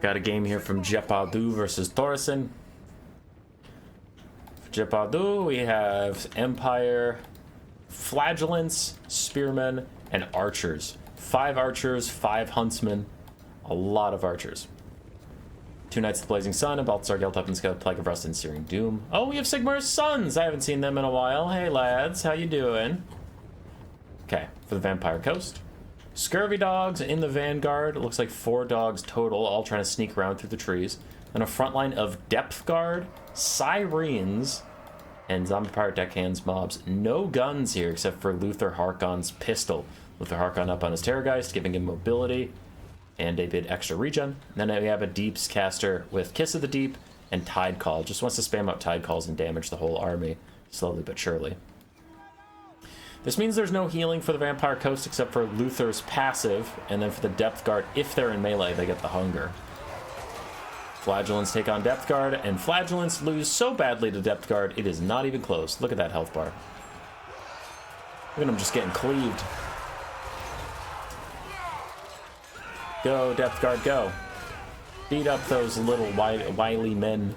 Got a game here from Jepadu versus Thoresen. For Jepadu, we have Empire, Flagellants, Spearmen, and Archers. 5 Archers, 5 Huntsmen. A lot of Archers. 2 Knights of the Blazing Sun, and Balthazar Geltup and Scout, Plague of Rust, and Searing Doom. Oh, we have Sigmar's Sons! I haven't seen them in a while. Hey, lads. How you doing? Okay, for the Vampire Coast. Scurvy Dogs in the Vanguard. It looks like 4 dogs total, all trying to sneak around through the trees. And a front line of Depth Guard, Sirens, and Zombie Pirate Deckhands mobs. No guns here except for Luther Harkon's pistol. Luther Harkon up on his Terrorgeist, giving him mobility and a bit extra regen. And then we have a Deeps caster with Kiss of the Deep and Tide Call. Just wants to spam up Tide Calls and damage the whole army, slowly but surely. This means there's no healing for the Vampire Coast except for Luther's passive, and then for the Depth Guard, if they're in melee, they get the Hunger. Flagellants take on Depth Guard, and Flagellants lose so badly to Depth Guard, it is not even close. Look at that health bar. Look at them just getting cleaved. Go, Depth Guard, go. Beat up those little wily men.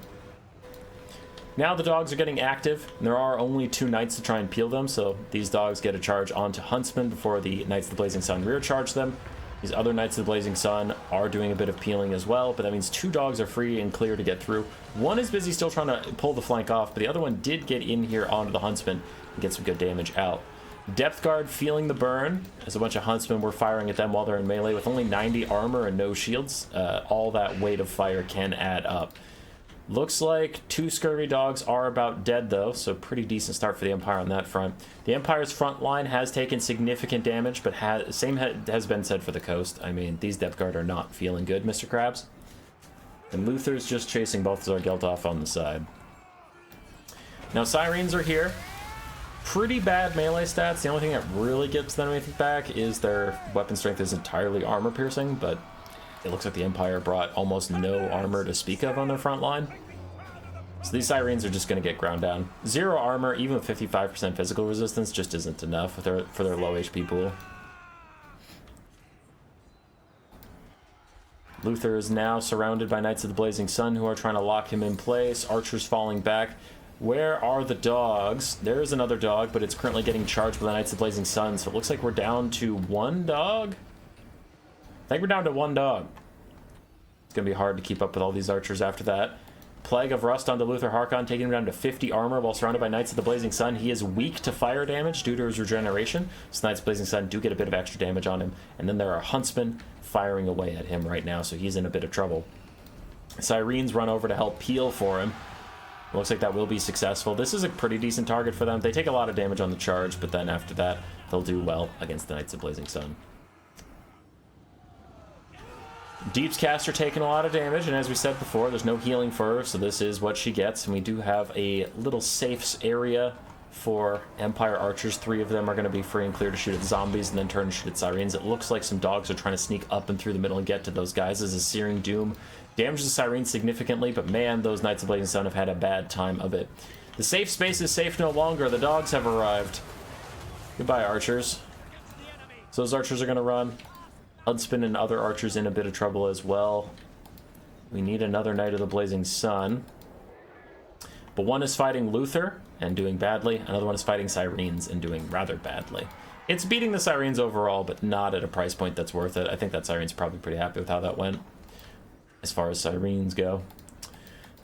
Now the dogs are getting active, and there are only 2 Knights to try and peel them, so these dogs get a charge onto Huntsmen before the Knights of the Blazing Sun rear charge them. These other Knights of the Blazing Sun are doing a bit of peeling as well, but that means 2 dogs are free and clear to get through. One is busy still trying to pull the flank off, but the other one did get in here onto the Huntsman and get some good damage out. Depth Guard feeling the burn, as a bunch of Huntsmen were firing at them while they're in melee with only 90 armor and no shields. All that weight of fire can add up. Looks like 2 Scurvy Dogs are about dead though, so pretty decent start for the Empire on that front. The Empire's front line has taken significant damage, but same has been said for the coast. I mean, these Depth Guard are not feeling good, Mr. Krabs. And Luther's just chasing Balthazar Geltoff on the side. Now Sirens are here. Pretty bad melee stats. The only thing that really gets them anything back is their weapon strength is entirely armor piercing, but it looks like the Empire brought almost no armor to speak of on their front line. So these Sirens are just going to get ground down. 0 armor, even with 55% physical resistance, just isn't enough for their low HP pool. Luther is now surrounded by Knights of the Blazing Sun who are trying to lock him in place. Archers falling back. Where are the dogs? There is another dog, but it's currently getting charged by the Knights of the Blazing Sun, so it looks like we're down to 1 dog? I think we're down to 1 dog. It's going to be hard to keep up with all these archers after that. Plague of Rust onto Luther Harkon, taking him down to 50 armor while surrounded by Knights of the Blazing Sun. He is weak to fire damage due to his regeneration, so Knights of the Blazing Sun do get a bit of extra damage on him. And then there are Huntsmen firing away at him right now, so he's in a bit of trouble. Sirens run over to help peel for him. Looks like that will be successful. This is a pretty decent target for them. They take a lot of damage on the charge, but then after that, they'll do well against the Knights of Blazing Sun. Deeps caster taking a lot of damage, and as we said before, there's no healing for her, so this is what she gets. And we do have a little safe area for Empire Archers. 3 of them are going to be free and clear to shoot at zombies and then turn and shoot at Sirens. It looks like some dogs are trying to sneak up and through the middle and get to those guys as a Searing Doom damages the Sirens significantly, but man, those Knights of Blazing Sun have had a bad time of it. The safe space is safe no longer. The dogs have arrived. Goodbye, Archers. So those Archers are going to run. Huntsman and other Archers in a bit of trouble as well. We need another Knight of the Blazing Sun. But one is fighting Luther and doing badly. Another one is fighting Sirens and doing rather badly. It's beating the Sirens overall, but not at a price point that's worth it. I think that Siren's probably pretty happy with how that went, as far as Sirens go.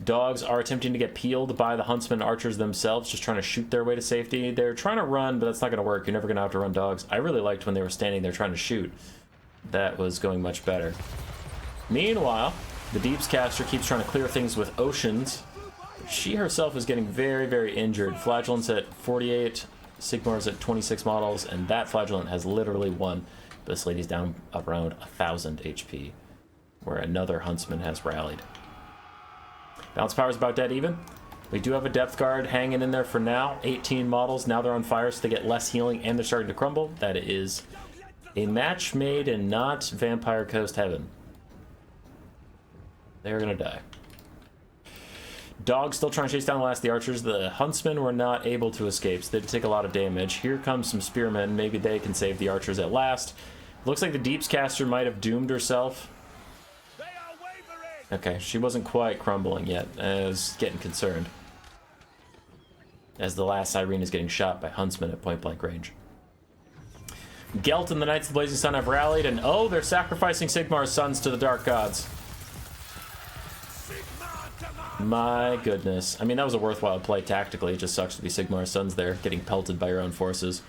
Dogs are attempting to get peeled by the Huntsman Archers themselves, just trying to shoot their way to safety. They're trying to run, but that's not going to work. You're never going to have to run dogs. I really liked when they were standing there trying to shoot. That was going much better. Meanwhile, the Deeps caster keeps trying to clear things with Oceans. She herself is getting very, very injured. Flagellant's at 48, Sigmar's at 26 models, and that Flagellant has literally won. This lady's down around 1,000 HP, where another Huntsman has rallied. Balance power's about dead even. We do have a Depth Guard hanging in there for now. 18 models, now they're on fire, so they get less healing, and they're starting to crumble. That is a match made in not Vampire Coast heaven. They're gonna die. Dogs still trying to chase down the last of the Archers. The Huntsmen were not able to escape, so they did take a lot of damage. Here comes some Spearmen. Maybe they can save the Archers at last. Looks like the Deeps caster might have doomed herself. Okay, she wasn't quite crumbling yet. I was getting concerned. As the last Siren is getting shot by Huntsman at point-blank range. Gelt and the Knights of the Blazing Sun have rallied, and oh, they're sacrificing Sigmar's sons to the Dark Gods. My goodness. I mean, that was a worthwhile play tactically. It just sucks to be Sigmar's sons there, getting pelted by your own forces.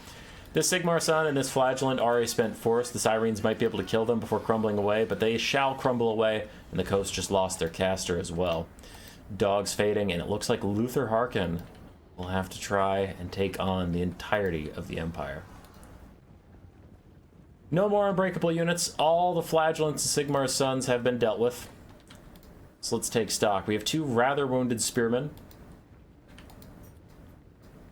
This Sigmar Sun and this Flagellant are a spent force. The Sirens might be able to kill them before crumbling away, but they shall crumble away, and the coast just lost their caster as well. Dogs fading, and it looks like Luther Harkon will have to try and take on the entirety of the Empire. No more unbreakable units. All the Flagellants and Sigmar's sons have been dealt with. So let's take stock. We have 2 rather wounded spearmen,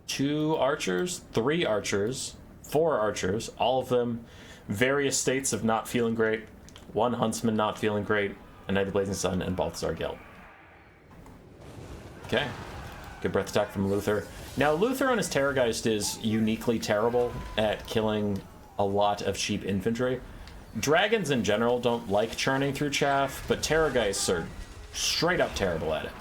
2 archers, 3 archers, 4 archers, all of them various states of not feeling great, 1 huntsman not feeling great, a Knight of the Blazing Sun, and Balthazar Gelt. Okay. Good breath attack from Luther. Now, Luther on his Terrorgeist is uniquely terrible at killing a lot of cheap infantry. Dragons in general don't like churning through chaff, but Terrorgeists are straight up terrible at it.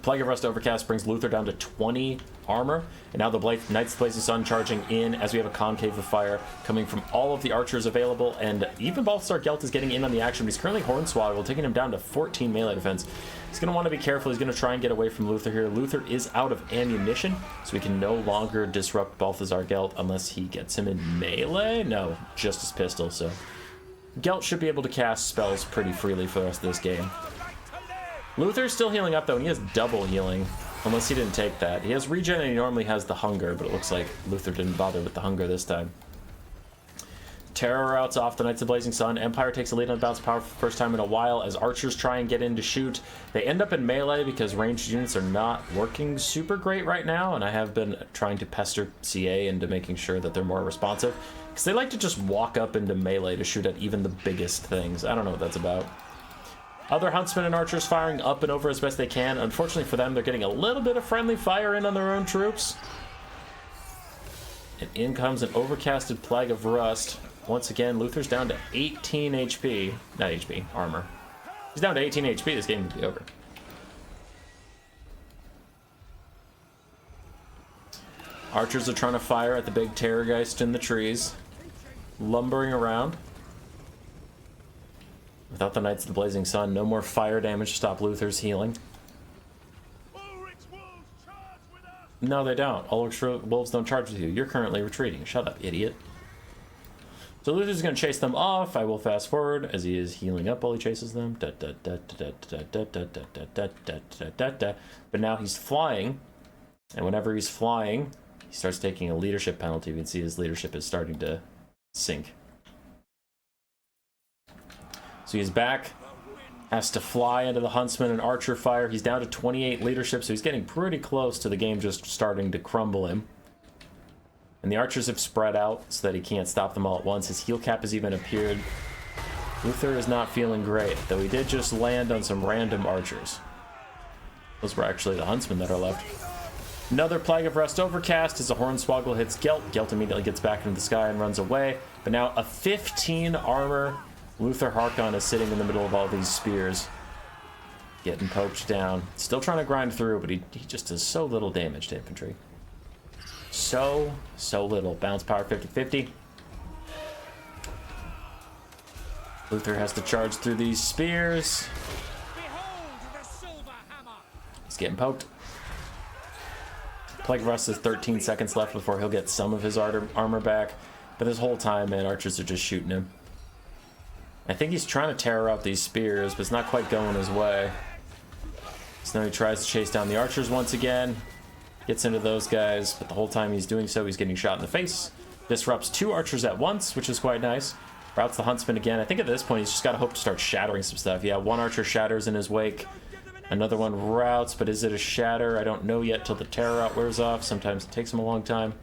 Plague of Rust Overcast brings Luther down to 20 armor, and now the Knights of the Blazing Sun charging in as we have a concave of fire coming from all of the archers available, and even Balthazar Gelt is getting in on the action, but he's currently Hornswoggle, taking him down to 14 melee defense. He's going to want to be careful. He's going to try and get away from Luther here. Luther is out of ammunition, so he can no longer disrupt Balthazar Gelt unless he gets him in melee. No, just his pistol, so Gelt should be able to cast spells pretty freely for the rest of this game. Luther's still healing up, though, and he has double healing, unless he didn't take that. He has regen, and he normally has the hunger, but it looks like Luther didn't bother with the hunger this time. Terror routes off the Knights of the Blazing Sun. Empire takes a lead on the bounce power for the first time in a while as archers try and get in to shoot. They end up in melee because ranged units are not working super great right now, and I have been trying to pester CA into making sure that they're more responsive, because they like to just walk up into melee to shoot at even the biggest things. I don't know what that's about. Other huntsmen and archers firing up and over as best they can. Unfortunately for them, they're getting a little bit of friendly fire in on their own troops. And in comes an overcasted Plague of Rust. Once again, Luther's down to 18 HP. Not HP, armor. He's down to 18 HP. This game could be over. Archers are trying to fire at the big Terrorgeist in the trees, lumbering around. Without the Knights of the Blazing Sun, no more fire damage to stop Luther's healing. No, they don't. Ulrich Wolves don't charge with you. You're currently retreating. Shut up, idiot. So Luther's going to chase them off. I will fast forward as he is healing up while he chases them. But now he's flying. And whenever he's flying, he starts taking a leadership penalty. You can see his leadership is starting to sink. So he's back, has to fly into the Huntsman and Archer fire. He's down to 28 leadership, so he's getting pretty close to the game just starting to crumble him. And the Archers have spread out so that he can't stop them all at once. His heal cap has even appeared. Luther is not feeling great, though he did just land on some random Archers. Those were actually the Huntsmen that are left. Another Plague of Rust Overcast as the Hornswoggle hits Gelt. Gelt immediately gets back into the sky and runs away. But now a 15 armor Luther Harkon is sitting in the middle of all these spears, getting poked down. Still trying to grind through, but he just does so little damage to infantry. So little. Bounce power 50-50. Luther has to charge through these spears. He's getting poked. Plague of Rust has 13 seconds left before he'll get some of his armor back, but this whole time, man, archers are just shooting him. I think he's trying to terror out these spears, but it's not quite going his way. So now he tries to chase down the archers once again. Gets into those guys, but the whole time he's doing so, he's getting shot in the face. Disrupts 2 archers at once, which is quite nice. Routs the Huntsman again. I think at this point, he's just got to hope to start shattering some stuff. Yeah, 1 archer shatters in his wake. Another one routs, but is it a shatter? I don't know yet till the terror rout wears off. Sometimes it takes him a long time.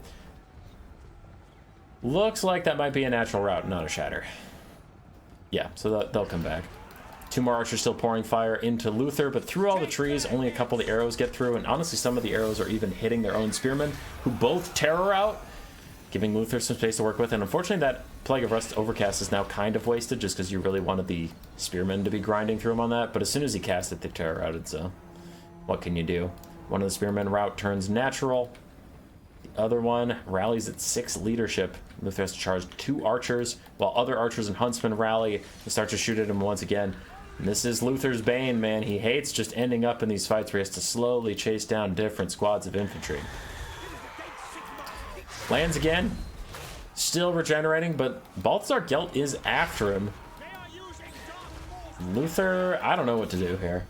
Looks like that might be a natural rout, not a shatter. Yeah, so they'll come back. 2 more archers still pouring fire into Luther, but through all the trees, only a couple of the arrows get through, and honestly, some of the arrows are even hitting their own spearmen, who both terror out, giving Luther some space to work with, and unfortunately, that Plague of Rust Overcast is now kind of wasted just because you really wanted the Spearmen to be grinding through him on that, but as soon as he cast it, they terror routed, so what can you do? One of the Spearmen route turns natural. The other one rallies at 6 leadership. Luther has to charge 2 archers, while other archers and huntsmen rally and start to shoot at him once again. And this is Luther's bane, man. He hates just ending up in these fights where he has to slowly chase down different squads of infantry. Lands again. Still regenerating, but Balthazar Gelt is after him. Luther, I don't know what to do here.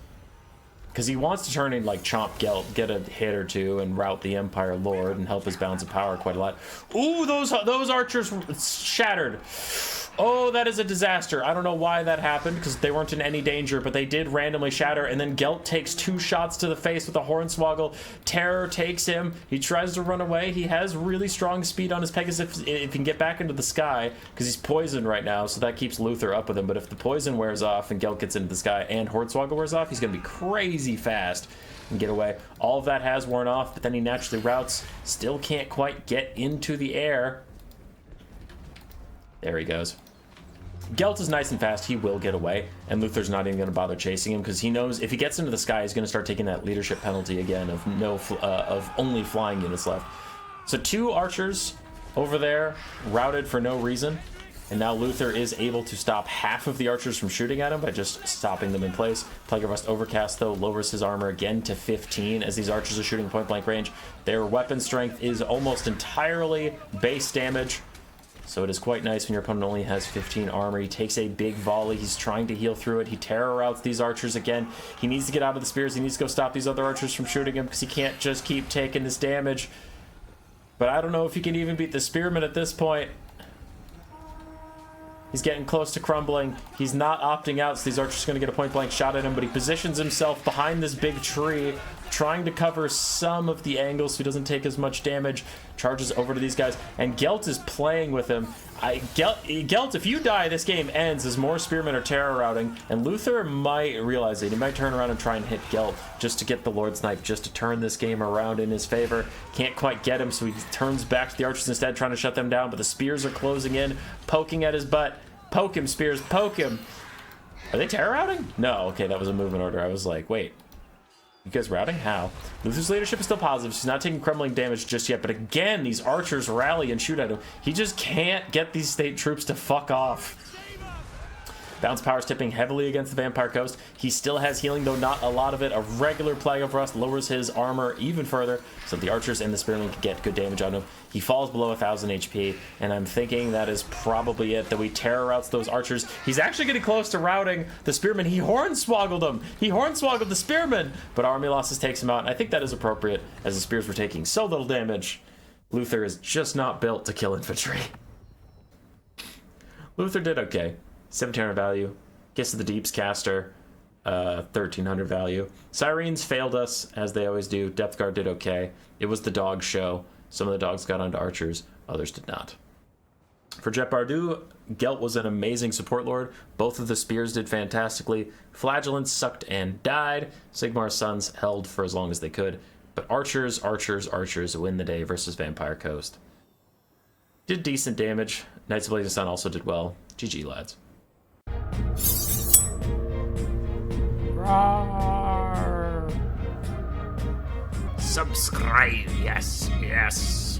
Because he wants to turn in, like, Chomp Gelt, get a hit or two, and rout the Empire Lord and help his balance of power quite a lot. Ooh, those archers shattered. Oh, that is a disaster. I don't know why that happened, because they weren't in any danger, but they did randomly shatter, and then Gelt takes 2 shots to the face with a Hornswoggle. Terror takes him. He tries to run away. He has really strong speed on his Pegasus if he can get back into the sky, because he's poisoned right now, so that keeps Luther up with him. But if the poison wears off and Gelt gets into the sky and Hornswoggle wears off, he's going to be crazy fast and get away. All of that has worn off, but then he naturally routes. Still can't quite get into the air. There he goes. Gelt is nice and fast. He will get away, and Luther's not even going to bother chasing him because he knows if he gets into the sky, he's going to start taking that leadership penalty again of only flying units left. So 2 archers over there routed for no reason, and now Luther is able to stop half of the archers from shooting at him by just stopping them in place. Plague of Rust Overcast, though, lowers his armor again to 15 as these archers are shooting point-blank range. Their weapon strength is almost entirely base damage. So it is quite nice when your opponent only has 15 armor. He takes a big volley. He's trying to heal through it. He terror routs these archers again. He needs to get out of the spears. He needs to go stop these other archers from shooting him because he can't just keep taking this damage. But I don't know if he can even beat the spearmen at this point. He's getting close to crumbling. He's not opting out, so these archers are going to get a point-blank shot at him, but he positions himself behind this big tree, trying to cover some of the angles so he doesn't take as much damage. Charges over to these guys, and Gelt is playing with him. Gelt, if you die, this game ends as more spearmen are terror routing, and Luther might realize it. He might turn around and try and hit Gelt just to get the Lord Snipe, just to turn this game around in his favor. Can't quite get him, so he turns back to the archers instead, trying to shut them down, but the spears are closing in, poking at his butt. Poke him, spears, poke him. Are they terror routing? No, okay, that was a movement order. I was like, wait. You guys routing? How? Luther's leadership is still positive. She's not taking crumbling damage just yet, but again, these archers rally and shoot at him. He just can't get these state troops to fuck off. Bounce power's tipping heavily against the Vampire Coast. He still has healing, though not a lot of it. A regular Plague of Rust lowers his armor even further, so the archers and the spearmen can get good damage on him. He falls below 1,000 HP, and I'm thinking that is probably it, that we terror routs those archers. He's actually getting close to routing the spearmen. He hornswoggled them. He hornswoggled the spearmen, but army losses takes him out, and I think that is appropriate, as the spears were taking so little damage. Luther is just not built to kill infantry. Luther did okay. 1,700 value. Gets to the Deeps caster. 1,300 value. Sirens failed us, as they always do. Depth Guard did okay. It was the dog show. Some of the dogs got onto archers. Others did not. For Jet Bardu, Gelt was an amazing support lord. Both of the spears did fantastically. Flagellants sucked and died. Sigmar's sons held for as long as they could. But archers win the day versus Vampire Coast. Did decent damage. Knights of Blazing Sun also did well. GG, lads. Roar. Subscribe, yes.